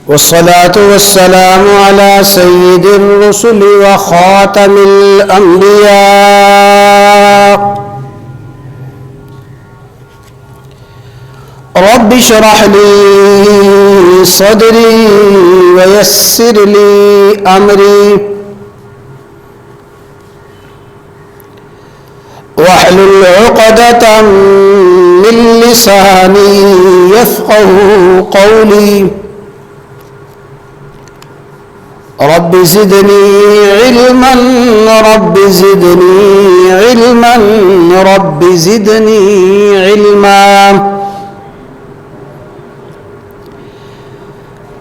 والصلاة والسلام على سيد الرسل وخاتم الأنبياء. رب اشرح لي صدري ويسر لي أمري واحلل عقدة من لساني يفقه قولي. رب زدني علما رب زدني علما رب زدني علما.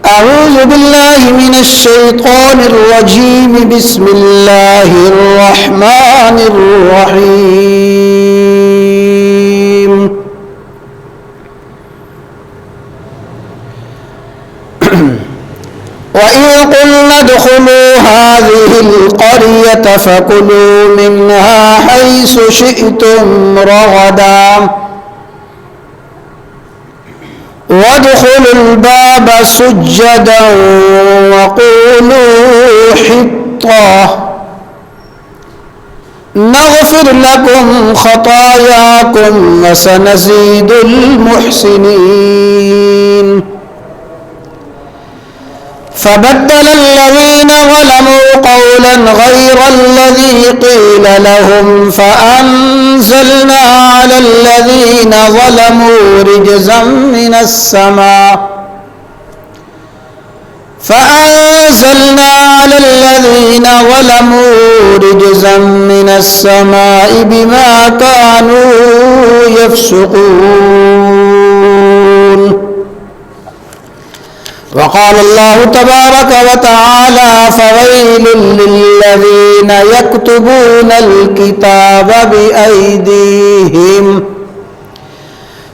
أعوذ بالله من الشيطان الرجيم. بسم الله الرحمن الرحيم. وإذ قلنا ادخلوا هذه القرية فكلوا منها حيث شئتم رغدا وادخلوا الباب سجدا وقولوا حطة نغفر لكم خطاياكم وسنزيد المحسنين. فبدل الذين ظلموا قولا غير الذي قيل لهم فأنزلنا على الذين ظلموا رجزا من السماء بما كانوا يفسقون. وقال الله تبارك وتعالى فويل للذين يكتبون الكتاب بأيديهم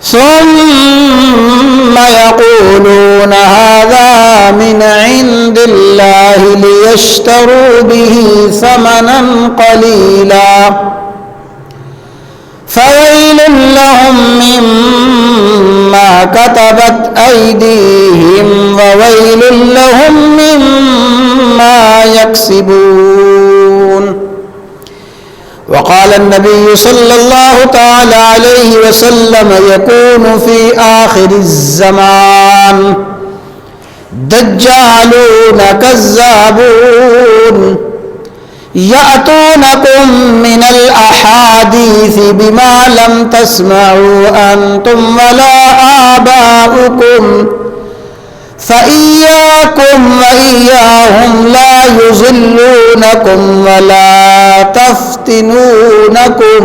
ثم يقولون هذا من عند الله ليشتروا به ثمنا قليلا فويل لهم مما كتبت أيديهم وويل لهم مما يكسبون. وقال النبي صلى الله تعالى عليه وسلم يكون في آخر الزمان دجالون كذابون يأتونكم من الأحاديث بما لم تسمعوا أنتم ولا آباؤكم فإياكم وإياهم لا يضلونكم ولا تفتنونكم.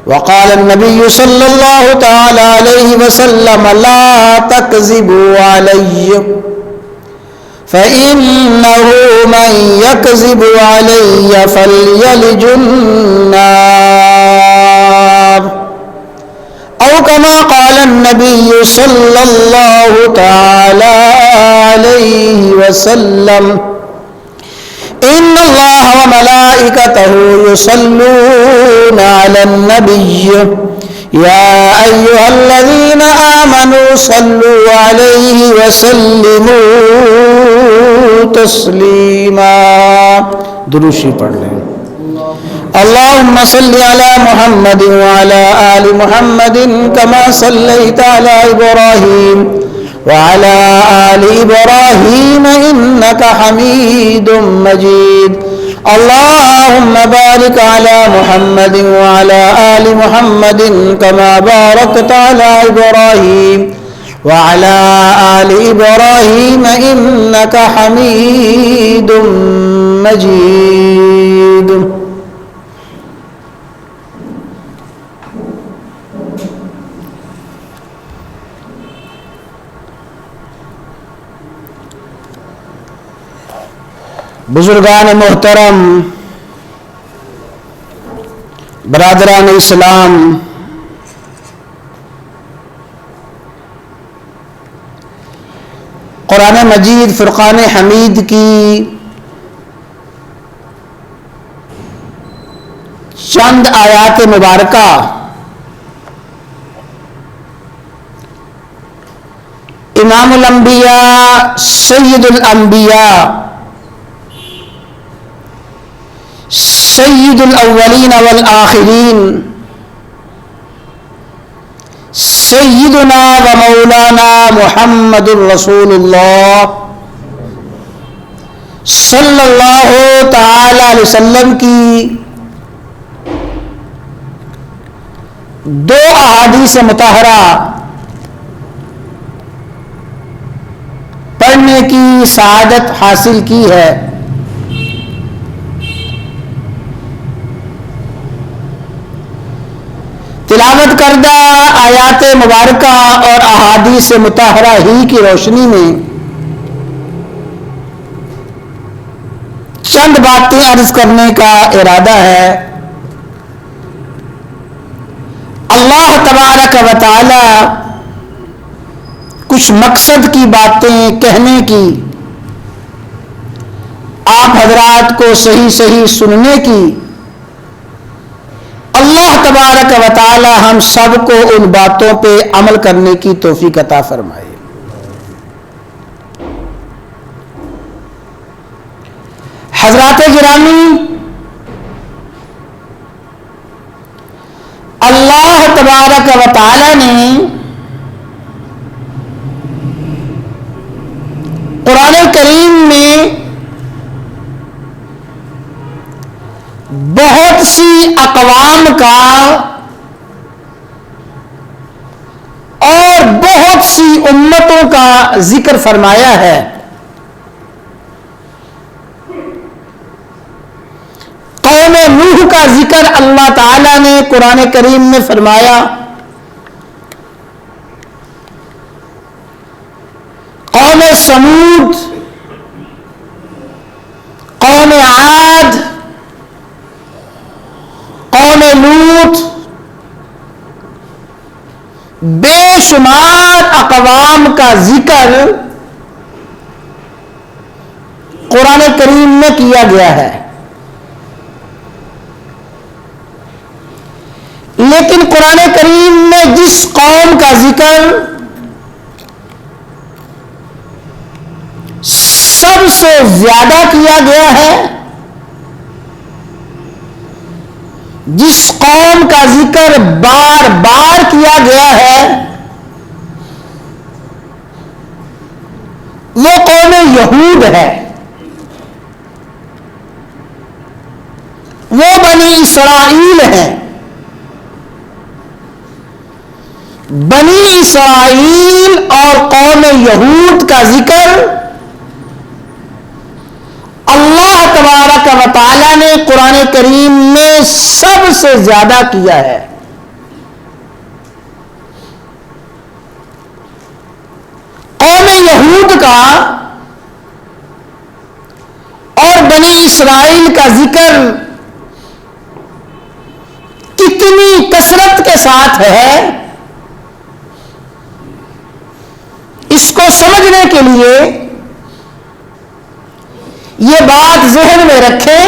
وقال النبي صلى الله تعالى عليه وسلم لا تكذبوا علي فإنه من يكذب علي فليلج النار أو كما قال النبي صلى الله تعالى عليه وسلم إن الله وملائكته يصلون على النبي يا أيها الذين آمنوا صلوا عليه وسلموا تسليما. دروشی پڑھ لیں. اللهم صل على محمد وعلى آل محمد كما صليت على إبراهيم وعلى آل إبراهيم إنك حميد مجيد. اللهم بارك على محمد وعلى آل محمد كما باركت على إبراهيم وعلى آل إبراهيم إنك حميد مجيد. بزرگان محترم، برادران اسلام، قرآن مجید فرقان حمید کی چند آیات مبارکہ امام الانبیاء سید الانبیاء سید الاولین والآخرین سیدنا و مولانا محمد الرسول اللہ صلی اللہ تعالی علیہ وسلم کی دو احادیث مطہرہ پڑھنے کی سعادت حاصل کی ہے۔ تلاوت کردہ آیات مبارکہ اور احادیث مطہرہ ہی کی روشنی میں چند باتیں عرض کرنے کا ارادہ ہے۔ اللہ تبارک و تعالی کچھ مقصد کی باتیں کہنے کی، آپ حضرات کو صحیح صحیح سننے کی، اللہ تبارک و تعالی ہم سب کو ان باتوں پہ عمل کرنے کی توفیق عطا فرمائے۔ حضرات گرامی، اللہ تبارک و تعالی نے قرآن کریم میں بہت سی اقوام کا اور بہت سی امتوں کا ذکر فرمایا ہے۔ قوم نوح کا ذکر اللہ تعالی نے قرآن کریم میں فرمایا، قوم سمود، قوم عاد، قوم لوط، بے شمار اقوام کا ذکر قرآن کریم میں کیا گیا ہے۔ لیکن قرآن کریم میں جس قوم کا ذکر سب سے زیادہ کیا گیا ہے، جس قوم کا ذکر بار بار کیا گیا ہے، وہ قوم یہود ہے، وہ بنی اسرائیل ہے۔ بنی اسرائیل اور قوم یہود کا ذکر اللہ تبارک و تعالی نے قرآن کریم میں سب سے زیادہ کیا ہے۔ قوم یہود کا اور بنی اسرائیل کا ذکر کتنی کثرت کے ساتھ ہے، اس کو سمجھنے کے لیے یہ بات ذہن میں رکھیں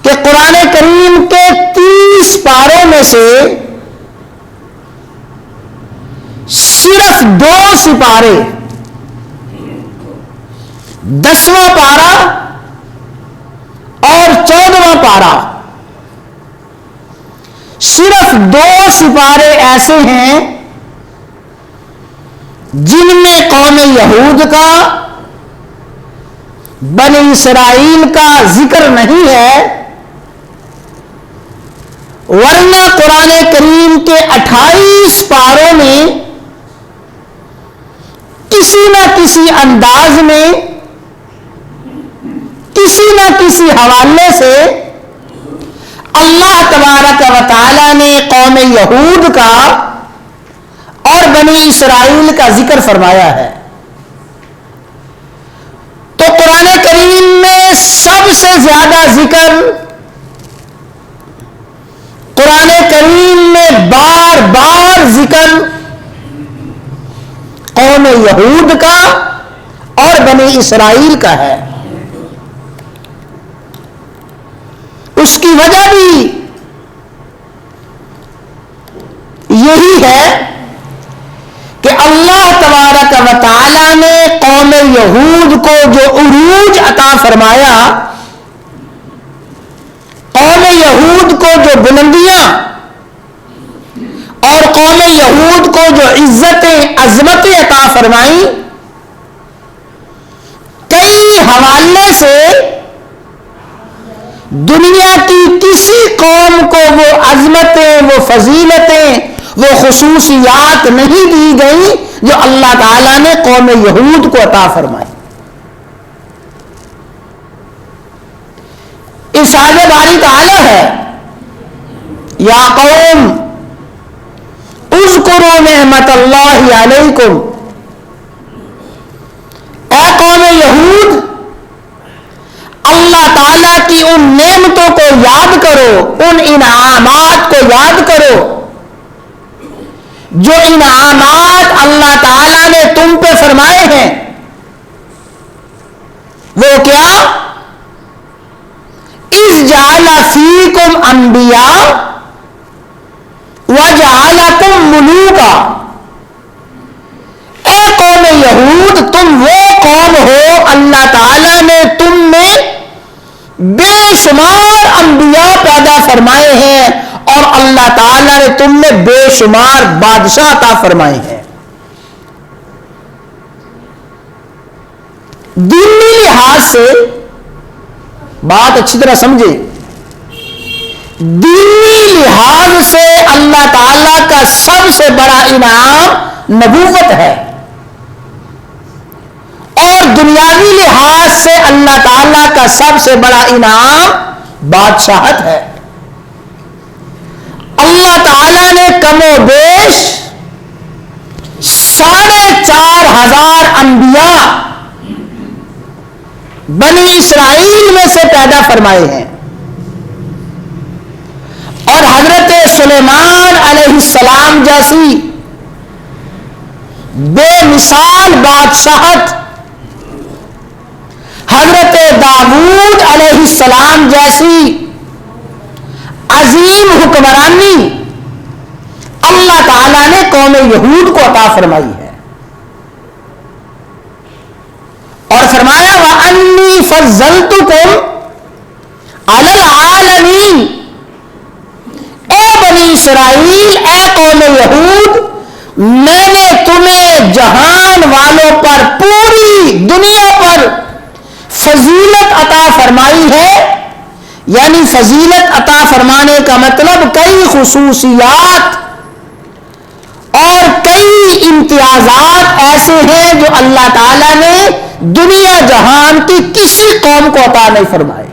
کہ قرآن کریم کے 30 پاروں میں سے صرف 2 سپارے، 10واں پارہ اور 14واں پارہ، صرف 2 سپارے ایسے ہیں جن میں قوم یہود کا، بنی اسرائیل کا ذکر نہیں ہے، ورنہ قرآن کریم کے 28 پاروں میں کسی نہ کسی انداز میں، کسی نہ کسی حوالے سے اللہ تبارک و تعالی نے قوم یہود کا اور بنی اسرائیل کا ذکر فرمایا ہے۔ تو قرآن کریم میں سب سے زیادہ ذکر، قرآن کریم میں بار بار ذکر قوم یہود کا اور بنی اسرائیل کا ہے۔ اس کی وجہ بھی یہی ہے کہ اللہ تبارک و تعالی نے قوم یہود کو جو عروج عطا فرمایا، قوم یہود کو جو بلندیاں اور قوم یہود کو جو عزتیں عظمتیں عطا فرمائیں، کئی حوالے سے دنیا کی کسی قوم کو وہ عظمتیں، وہ فضیلتیں، وہ خصوصیات نہیں دی گئی جو اللہ تعالیٰ نے قوم یہود کو عطا فرمائی۔ ارشاد باری تعالیٰ ہے، یا قوم اذکروا نعمت اللہ علیکم، اے قوم یہود اللہ تعالیٰ کی ان نعمتوں کو یاد کرو، ان انعامات کو یاد کرو جو انعامات اللہ تعالیٰ نے تم پہ فرمائے ہیں۔ وہ کیا؟ اذ جعل فیکم انبیاء وجعلکم ملوکا، اے قوم یہود تم وہ قوم ہو اللہ تعالیٰ نے تم میں بے شمار انبیاء پیدا فرمائے ہیں اور اللہ تعالیٰ نے تم میں بے شمار بادشاہ عطا فرمائے ہیں۔ دینی لحاظ سے بات اچھی طرح سمجھے، دینی لحاظ سے اللہ تعالیٰ کا سب سے بڑا انعام نبوت ہے، اور دنیاوی لحاظ سے اللہ تعالیٰ کا سب سے بڑا انعام بادشاہت ہے۔ اللہ تعالیٰ نے کم و بیش 4,500 انبیاء بنی اسرائیل میں سے پیدا فرمائے ہیں، اور حضرت سلیمان علیہ السلام جیسی بے مثال بادشاہت، حضرت داؤد علیہ السلام جیسی عظیم حکمرانی اللہ تعالیٰ نے قوم یہود کو عطا فرمائی ہے، اور فرمایا وَأَنِّي فَضَّلْتُكُمْ عَلَى الْعَالَمِينَ، اے بنی اسرائیل، اے قوم یہود، میں نے تمہیں جہان والوں پر، پوری دنیا پر فضیلت عطا فرمائی ہے۔ یعنی فضیلت عطا فرمانے کا مطلب کئی خصوصیات اور کئی امتیازات ایسے ہیں جو اللہ تعالیٰ نے دنیا جہان کی کسی قوم کو عطا نہیں فرمائے۔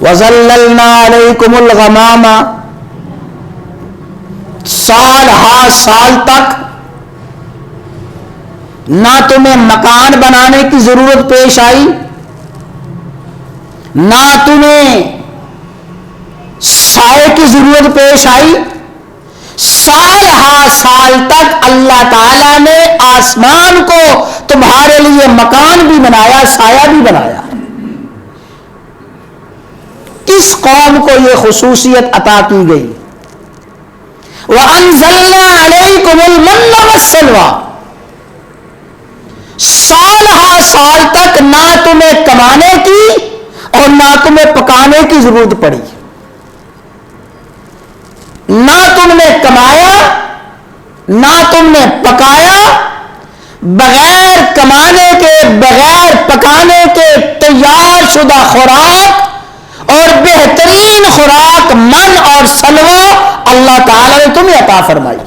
وَظَلَّلْنَا عَلَيْكُمُ الْغَمَامَ، سال ہا سال تک نہ تمہیں مکان بنانے کی ضرورت پیش آئی، نہ تمہیں سائے کی ضرورت پیش آئی۔ سال ہا سال تک اللہ تعالیٰ نے آسمان کو تمہارے لیے مکان بھی بنایا، سایہ بھی بنایا۔ کس قوم کو یہ خصوصیت عطا کی گئی؟ وَأَنزَلْنَا عَلَيْكُمُ الْمَنَّ وَالسَّلْوَىٰ، سال ہا سال تک نہ تمہیں کمانے کی اور نہ تمہیں پکانے کی ضرورت پڑی، نہ تم نے کمایا نہ تم نے پکایا، بغیر کمانے کے بغیر پکانے کے تیار شدہ خوراک اور بہترین خوراک من اور سلوہ اللہ تعالی نے تمہیں عطا فرمائی۔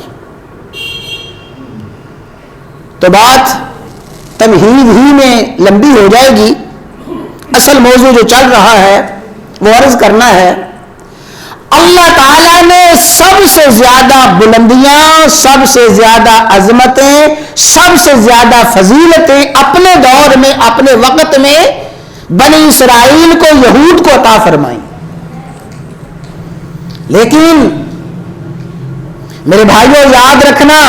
تو بات تمہید ہی میں لمبی ہو جائے گی، اصل موضوع جو چل رہا ہے وہ عرض کرنا ہے۔ اللہ تعالیٰ نے سب سے زیادہ بلندیاں، سب سے زیادہ عظمتیں، سب سے زیادہ فضیلتیں اپنے دور میں، اپنے وقت میں بنی اسرائیل کو، یہود کو عطا فرمائیں۔ لیکن میرے بھائیوں یاد رکھنا،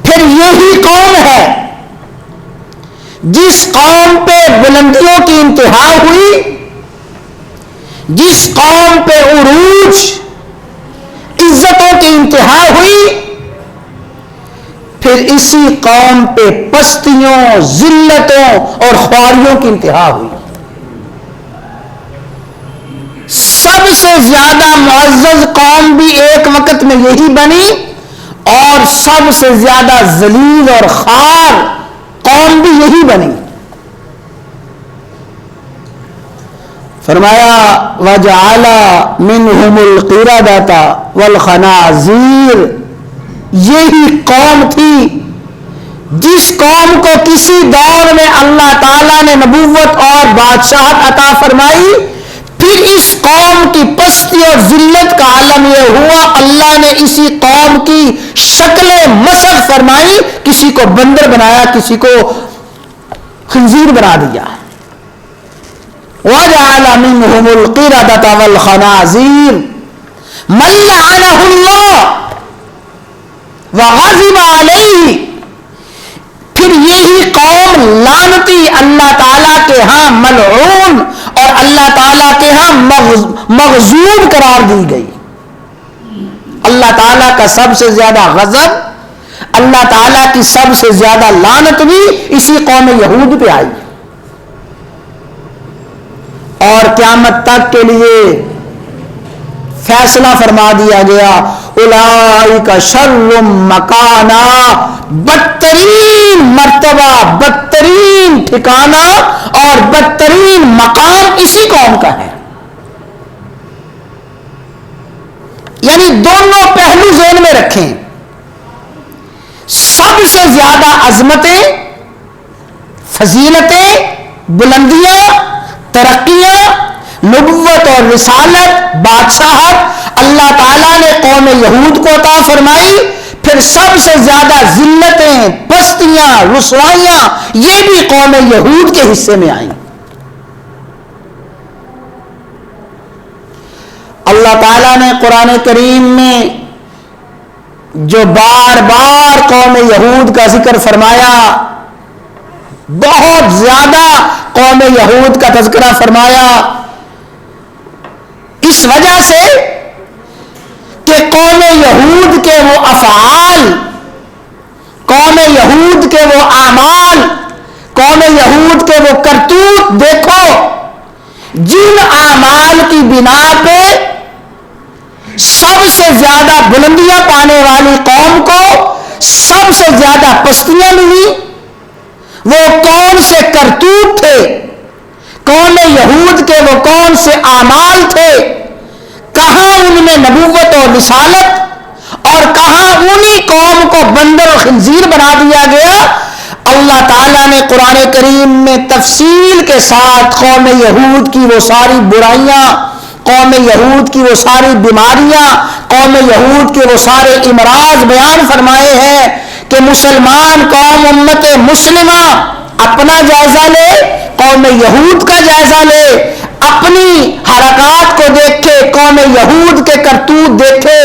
پھر یہی قوم ہے جس قوم پہ بلندیوں کی انتہا ہوئی، جس قوم پہ عروج عزتوں کی انتہا ہوئی، پھر اسی قوم پہ پستیوں، ذلتوں اور خواریوں کی انتہا ہوئی. سب سے زیادہ معزز قوم بھی ایک وقت میں یہی بنی اور سب سے زیادہ ذلیل اور خوار قوم بھی یہی بنی. فرمایا وَجَعَلَ مِنْهُمُ الْقِرَدَةَ وَالْخَنَازِيرَ. یہی قوم تھی جس قوم کو کسی دور میں اللہ تعالیٰ نے نبوت اور بادشاہت عطا فرمائی، پھر اس قوم کی پستی اور ذلت کا عالم یہ ہوا اللہ نے اسی قوم کی شکلیں مسخ فرمائی، کسی کو بندر بنایا، کسی کو خنزیر بنا دیا. وَجَعَلَ مِنْهُمُ الْقِرَدَةَ وَالْخَنَازِيرَ مَن لَّعَنَهُ اللَّهُ وَغَضِبَ عَلَيْهِ. پھر یہی قوم لعنتی، اللہ تعالیٰ کے ہاں ملعون اور اللہ تعالیٰ کے ہاں مغضوب قرار دی گئی. اللہ تعالیٰ کا سب سے زیادہ غضب، اللہ تعالیٰ کی سب سے زیادہ لعنت بھی اسی قوم یہود پہ آئی اور قیامت تک کے لیے فیصلہ فرما دیا گیا اولئک شر مکانا. بدترین مرتبہ، بدترین ٹھکانہ اور بدترین مقام اسی قوم کا ہے. یعنی دونوں پہلو ذہن میں رکھیں. سب سے زیادہ عظمتیں، فضیلتیں، بلندیاں، ترقیاں، نبوت اور رسالت، بادشاہت اللہ تعالیٰ نے قوم یہود کو عطا فرمائی. پھر سب سے زیادہ ذلتیں، پستیاں، رسوائیاں یہ بھی قوم یہود کے حصے میں آئیں. اللہ تعالیٰ نے قرآن کریم میں جو بار بار قوم یہود کا ذکر فرمایا، بہت زیادہ قوم یہود کا تذکرہ فرمایا، اس وجہ سے کہ قوم یہود کے وہ افعال، قوم یہود کے وہ اعمال، قوم یہود کے وہ کرتوت دیکھو جن اعمال کی بنا پہ سب سے زیادہ بلندیاں پانے والی قوم کو سب سے زیادہ پستیاں ملی. وہ کون سے کرتوت تھے، قوم یہود کے وہ کون سے اعمال تھے، کہاں ان میں نبوت اور رسالت اور کہاں انہی قوم کو بندر و خنزیر بنا دیا گیا. اللہ تعالیٰ نے قرآن کریم میں تفصیل کے ساتھ قوم یہود کی وہ ساری برائیاں، قوم یہود کی وہ ساری بیماریاں، قوم یہود کے وہ سارے امراض بیان فرمائے ہیں کہ مسلمان قوم امت مسلمہ اپنا جائزہ لے، قوم یہود کا جائزہ لے، اپنی حرکات کو دیکھے، قوم یہود کے کرتوت دیکھے.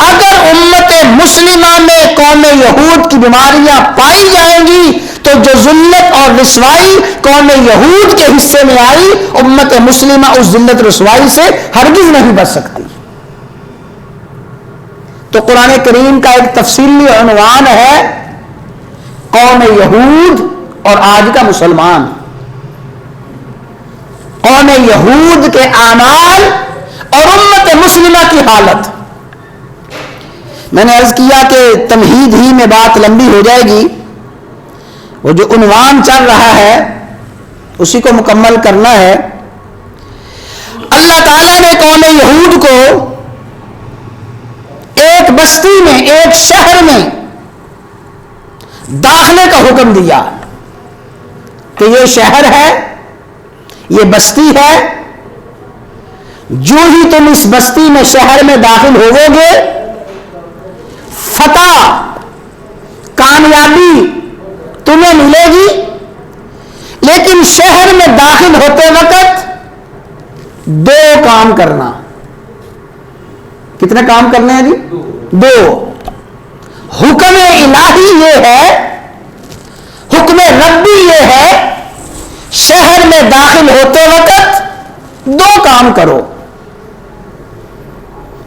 اگر امت مسلمہ میں قوم یہود کی بیماریاں پائی جائیں گی تو جو ذلت اور رسوائی قوم یہود کے حصے میں آئی، امت مسلمہ اس ذلت رسوائی سے ہرگز نہیں بچ سکتی. تو قرآن کریم کا ایک تفصیلی عنوان ہے قوم یہود اور آج کا مسلمان. قوم یہود کے اعمال اور امت مسلمہ کی حالت. میں نے عرض کیا کہ تمہید ہی میں بات لمبی ہو جائے گی، وہ جو عنوان چل رہا ہے اسی کو مکمل کرنا ہے. اللہ تعالیٰ نے قوم یہود کو ایک بستی میں، ایک شہر میں داخلے کا حکم دیا کہ یہ شہر ہے، یہ بستی ہے، جو ہی تم اس بستی میں شہر میں داخل ہوو گے فتح، کامیابی تمہیں ملے گی. لیکن شہر میں داخل ہوتے وقت دو کام کرنا. کتنے کام کرنے ہیں جی؟ دو. حکم الہی یہ ہے، حکم ربی یہ ہے، شہر میں داخل ہوتے وقت دو کام کرو.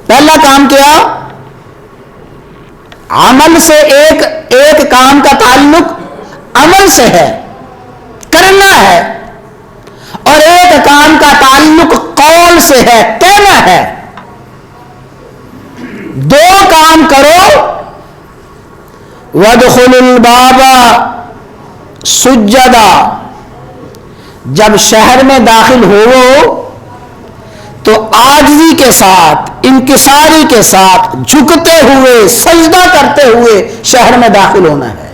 پہلا کام کیا؟ عمل سے ایک کام کا تعلق عمل سے ہے، کرنا ہے، اور ایک کام کا تعلق قول سے ہے، کہنا ہے۔ دو کام کرو، وادخلوا الباب سجدا، جب شہر میں داخل ہو تو عاجزی کے ساتھ، انکساری کے ساتھ، جھکتے ہوئے، سجدہ کرتے ہوئے شہر میں داخل ہونا ہے۔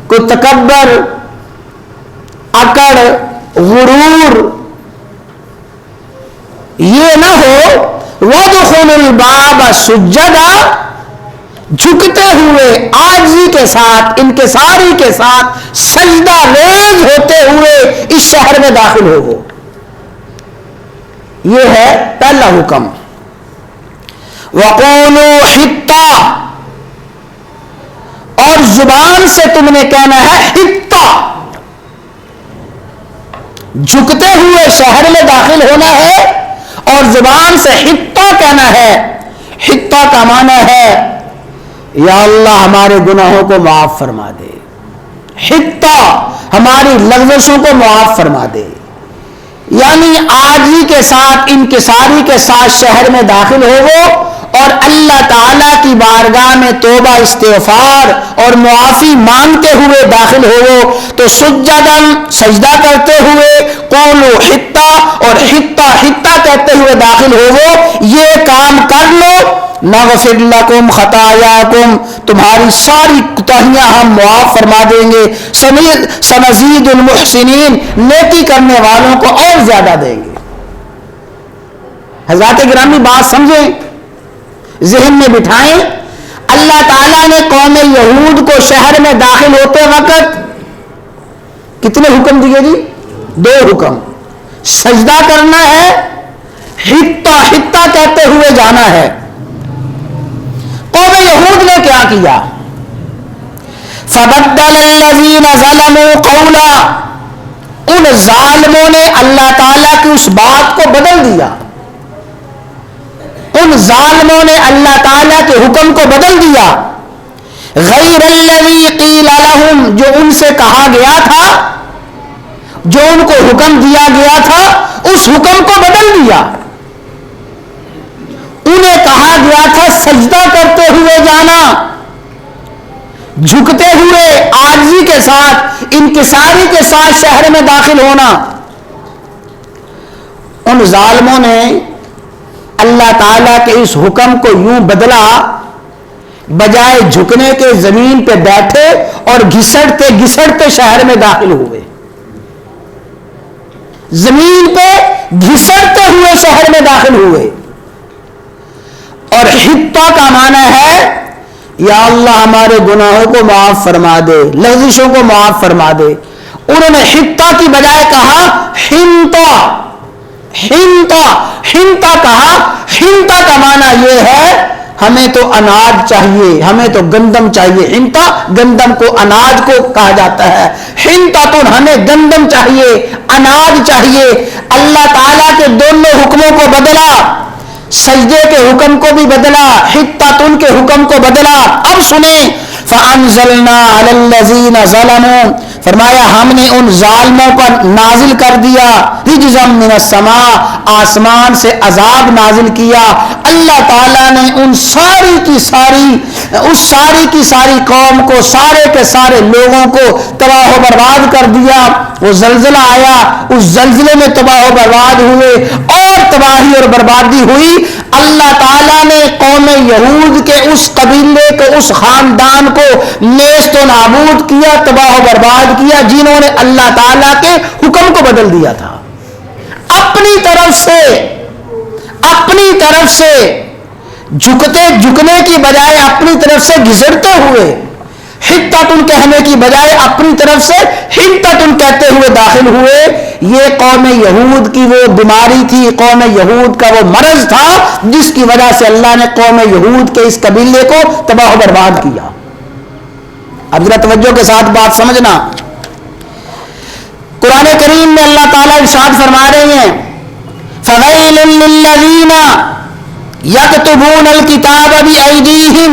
کوئی تکبر، اکڑ، غرور یہ نہ ہو۔ وادخلوا الباب سجدا، جھکتے ہوئے، عاجزی کے ساتھ، انکساری کے ساتھ، سجدہ ریز ہوتے ہوئے اس شہر میں داخل ہو۔ یہ ہے پہلا حکم۔ وقولوا حطہ، اور زبان سے تم نے کہنا ہے حطہ، جھکتے ہوئے شہر میں داخل ہونا ہے اور زبان سے حطہ کہنا ہے۔ حطہ کا معنی ہے یا اللہ ہمارے گناہوں کو معاف فرما دے، حطہ ہماری لغزشوں کو معاف فرما دے، یعنی عاجزی کے ساتھ، انکساری کے ساتھ شہر میں داخل ہو اور اللہ تعالی کی بارگاہ میں توبہ، استغفار اور معافی مانگتے ہوئے داخل ہو تو سجدن، سجدہ کرتے ہوئے، قولوا حطہ، اور حطہ حطہ کہتے ہوئے داخل ہو۔ یہ کام کر لو، نغفر لکم خطایاکم، تمہاری ساری کوتاہیاں ہم معاف فرما دیں گے، سنزید المحسنین، نیکی کرنے والوں کو اور زیادہ دیں گے۔ حضرات گرامی بات سمجھیں، ذہن میں بٹھائیں۔ اللہ تعالیٰ نے قوم یہود کو شہر میں داخل ہوتے وقت کتنے حکم دیے جی؟ 2 حکم۔ سجدہ کرنا ہے، حطہ حطہ کہتے ہوئے جانا ہے۔ قوم یہود نے کیا کیا؟ فبدل الذین ظلموا قولا، ان ظالموں نے اللہ تعالیٰ کی اس بات کو بدل دیا، ان ظالموں نے اللہ تعالیٰ کے حکم کو بدل دیا۔ غیر الذی قیل لہم، جو ان سے کہا گیا تھا، جو ان کو حکم دیا گیا تھا اس حکم کو بدل دیا۔ انہیں کہا گیا تھا سجدہ کرتے ہوئے جانا، جھکتے ہوئے، عاجزی کے ساتھ، انکساری کے ساتھ شہر میں داخل ہونا۔ ان ظالموں نے اللہ تعالیٰ کے اس حکم کو یوں بدلا، بجائے جھکنے کے زمین پہ بیٹھے اور گھسٹتے گھسٹتے شہر میں داخل ہوئے۔ زمین پہ گھسٹتے ہوئے شہر میں داخل ہوئے۔ اور حطہ کا معنی ہے یا اللہ ہمارے گناہوں کو معاف فرما دے، لغزشوں کو معاف فرما دے۔ انہوں نے حطہ کی بجائے کہا حنطہ، حنطہ حنطہ کہا۔ حنطہ کا معنی یہ ہے ہمیں تو اناج چاہیے، ہمیں تو گندم چاہیے۔ حنطہ گندم کو، اناج کو کہا جاتا ہے۔ حنطہ تو ہمیں گندم چاہیے، اناج چاہیے۔ اللہ تعالیٰ کے دونوں حکموں کو بدلا، سجدے کے حکم کو بھی بدلا، حطۃ کے حکم کو بدلا۔ اب سنیں، فَأَنزَلْنَا عَلَى الَّذِينَ ظَلَمُوا، فرمایا ہم نے ان ظالموں پر نازل کر دیا رجزا من السماء، آسمان سے عذاب نازل کیا۔ اللہ تعالیٰ نے ان ساری کی ساری قوم کو، سارے کے سارے لوگوں کو تباہ و برباد کر دیا۔ وہ زلزلہ آیا، اس زلزلے میں تباہ و برباد ہوئے اور تباہی اور بربادی ہوئی۔ اللہ تعالیٰ نے قوم یہود کے اس قبیلے کو، اس خاندان کو نیست و نابود کیا، تباہ و برباد کیا، جنہوں نے اللہ تعالیٰ کے حکم کو بدل دیا تھا۔ اپنی طرف سے جھکنے کی بجائے اپنی طرف سے گھسٹتے ہوئے، حطۃ کہنے کی بجائے اپنی طرف سے حنطۃ کہتے ہوئے داخل ہوئے۔ یہ قوم یہود کی وہ بیماری تھی، قوم یہود کا وہ مرض تھا جس کی وجہ سے اللہ نے قوم یہود کے اس قبیلے کو تباہ و برباد کیا۔ اب ذرا توجہ کے ساتھ بات سمجھنا، قرآن کریم میں اللہ تعالیٰ ارشاد فرما رہے ہیں فَوَيْلٌ لِّلَّذِينَ يَكْتُبُونَ الْكِتَابَ بِأَيْدِيهِمْ،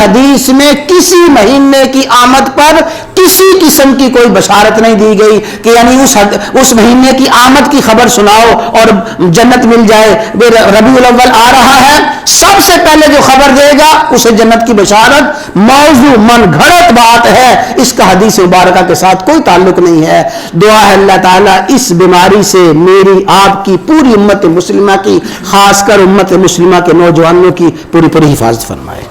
حدیث میں کسی مہینے کی آمد پر کسی قسم کی کوئی بشارت نہیں دی گئی کہ یعنی اس مہینے کی آمد کی خبر سناؤ اور جنت مل جائے. ربیع الاول آ رہا ہے, سب سے پہلے جو خبر دے گا اسے جنت کی بشارت موضوع من گھڑت بات ہے, اس کا حدیث مبارکہ کے ساتھ کوئی تعلق نہیں ہے. دعا ہے اللہ تعالیٰ اس بیماری سے میری, آپ کی, پوری امت مسلمہ کی, خاص کر امت مسلمہ کے نوجوانوں کی پوری حفاظت فرمائے.